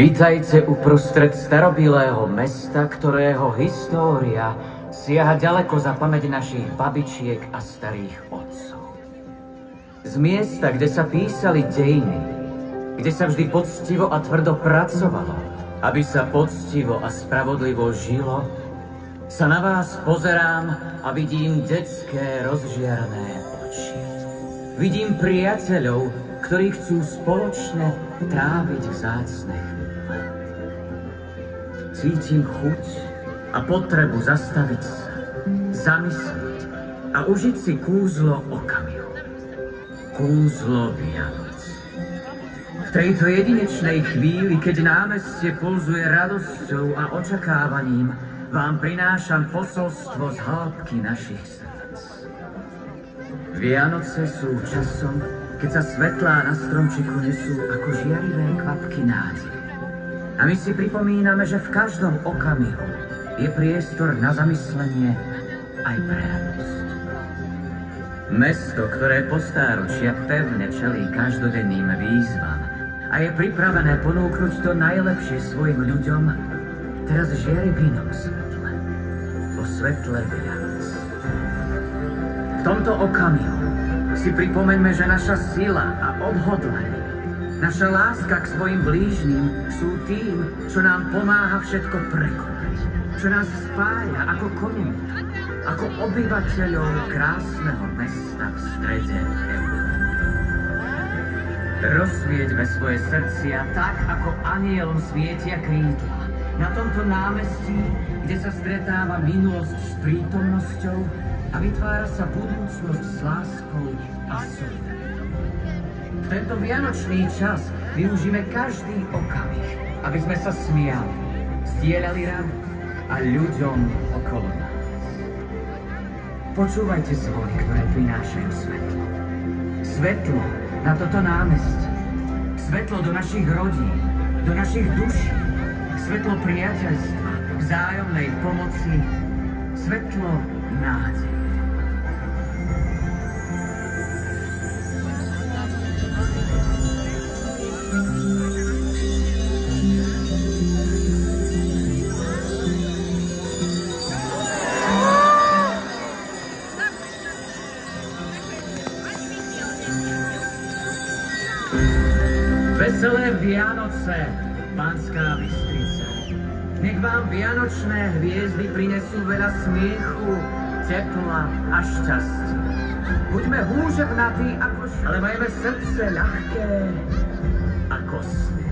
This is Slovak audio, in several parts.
Vítajte uprostred starobilého mesta, ktorého história siaha ďaleko za pamäť našich babičiek a starých otcov. Z miesta, kde sa písali dejiny, kde sa vždy poctivo a tvrdo pracovalo, aby sa poctivo a spravodlivo žilo, sa na vás pozerám a vidím detské rozžiarené oči. Vidím priateľov, ktorí chcú spoločne tráviť vzácne chvíle. Cítim chuť a potrebu zastaviť sa, zamyslieť a užiť si kúzlo okamihu. Kúzlo Vianoc. V tejto jedinečnej chvíli, keď námestie pulzuje radosťou a očakávaním, vám prinášam posolstvo z hĺbky našich srdc. Vianoce sú časom, keď sa svetlá na stromčiku nesú ako žiarivé kvapky nádeje. A my si pripomíname, že v každom okamihu je priestor na zamyslenie aj pre radosť. Mesto, ktoré po stáročia pevne čelí každodenným výzvam a je pripravené ponúknuť to najlepšie svojim ľuďom, teraz žiari v inom svetle. O svetle Vianoc. V tomto okamihu si pripomeňme, že naša sila a odhodlanie, naša láska k svojim blížnym sú tým, čo nám pomáha všetko prekonať, čo nás spája ako komunitu, ako obyvateľov krásneho mesta v strede Európy. Rozsvieťme svoje srdcia tak, ako anielom svietia krídla. Na tomto námestí, kde sa stretáva minulosť s prítomnosťou a vytvára sa budúcnosť s láskou a solidaritou. V tento vianočný čas využíme každý okamih, aby sme sa smiali, zdieľali radosť a ľuďom okolo nás. Počúvajte zvony, ktoré prinášajú svetlo. Svetlo na toto námestie. Svetlo do našich rodín, do našich duší. Svetlo priateľstva, vzájomnej pomoci. Svetlo nádeje. Veselé Vianoce, Banská Bystrica. Nech vám vianočné hviezdy prinesú veľa smiechu, tepla a šťastia. Buďme húževnatí ako ale majme srdce ľahké ako sneh.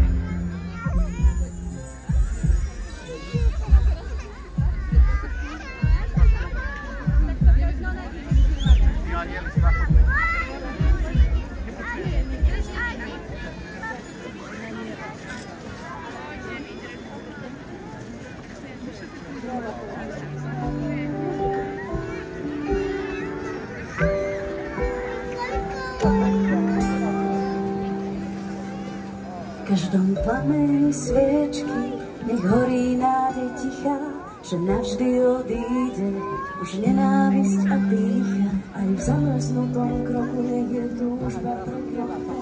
V každom plamení sviečky nech horí nádej tichá, že navždy odíde už nenávisť a pýcha. Aj v zamrznutom kroku nech je túžba prekvapá.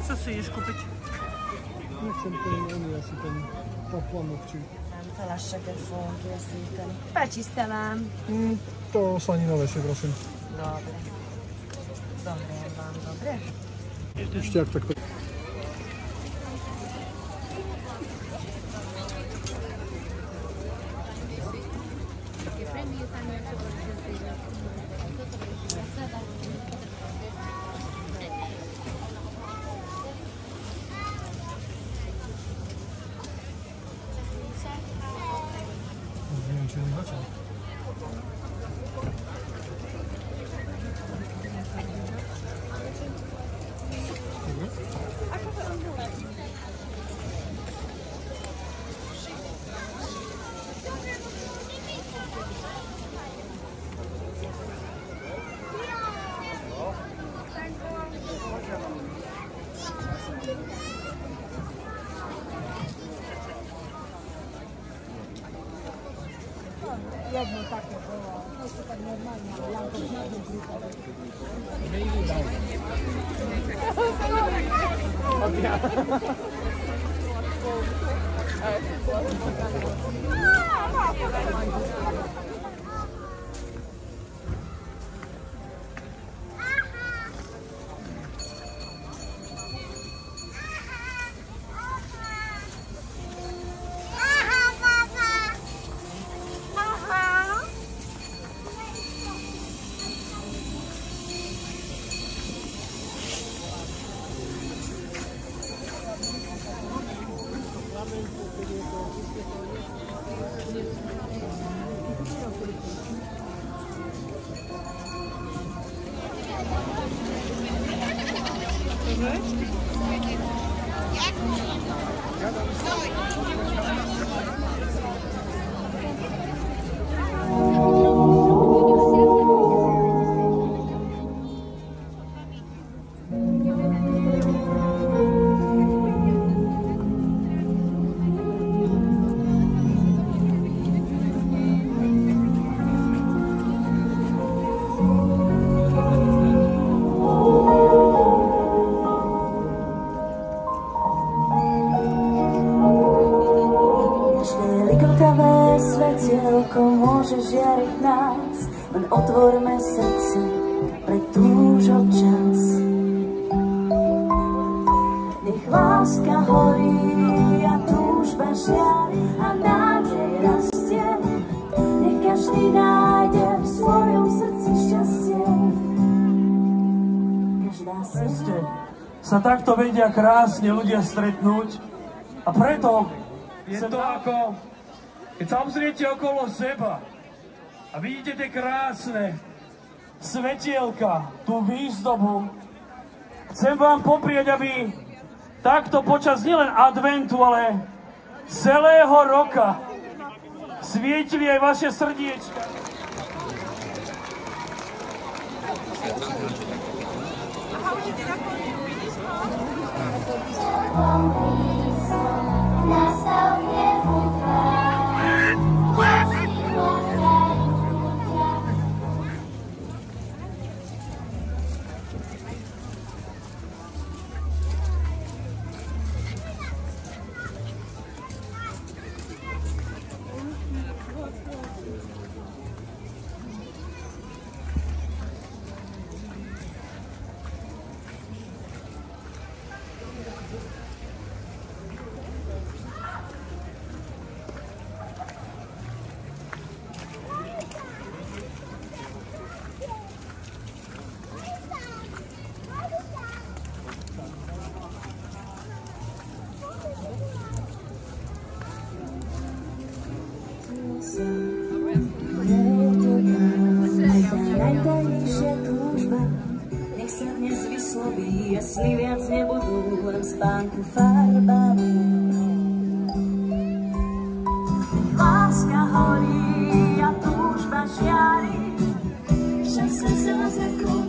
Co si ideš kúpiť? Nechcem ten asi ten poplanok či... Nem feleseket fogunk készíteni. Becsisztelem. To slaninové si prosím. Dobre. Zohriem vám, dobre? Ešte ak takto. jedno také bolo. No to tak normálne, ale Janko v žiadnym prípade. Môže žiariť nás, len otvorme srdce pre túžob čas. Nech láska horí a túžba žiari a nádej rastie. Nech každý nájde v svojom srdci šťastie. Každá Preste sa takto vedia krásne ľudia stretnúť a preto je to ako keď sa obzriete okolo seba a vidíte tie krásne svetielka, tú výzdobu, chcem vám poprieť, aby takto počas nielen adventu, ale celého roka svietili aj vaše srdiečka. Najtajnejšia túžba, nech sa dnes vysloví a sny viac nebudú len spánku farbami. Nech láska horí a túžba žiari, v čase zázrakov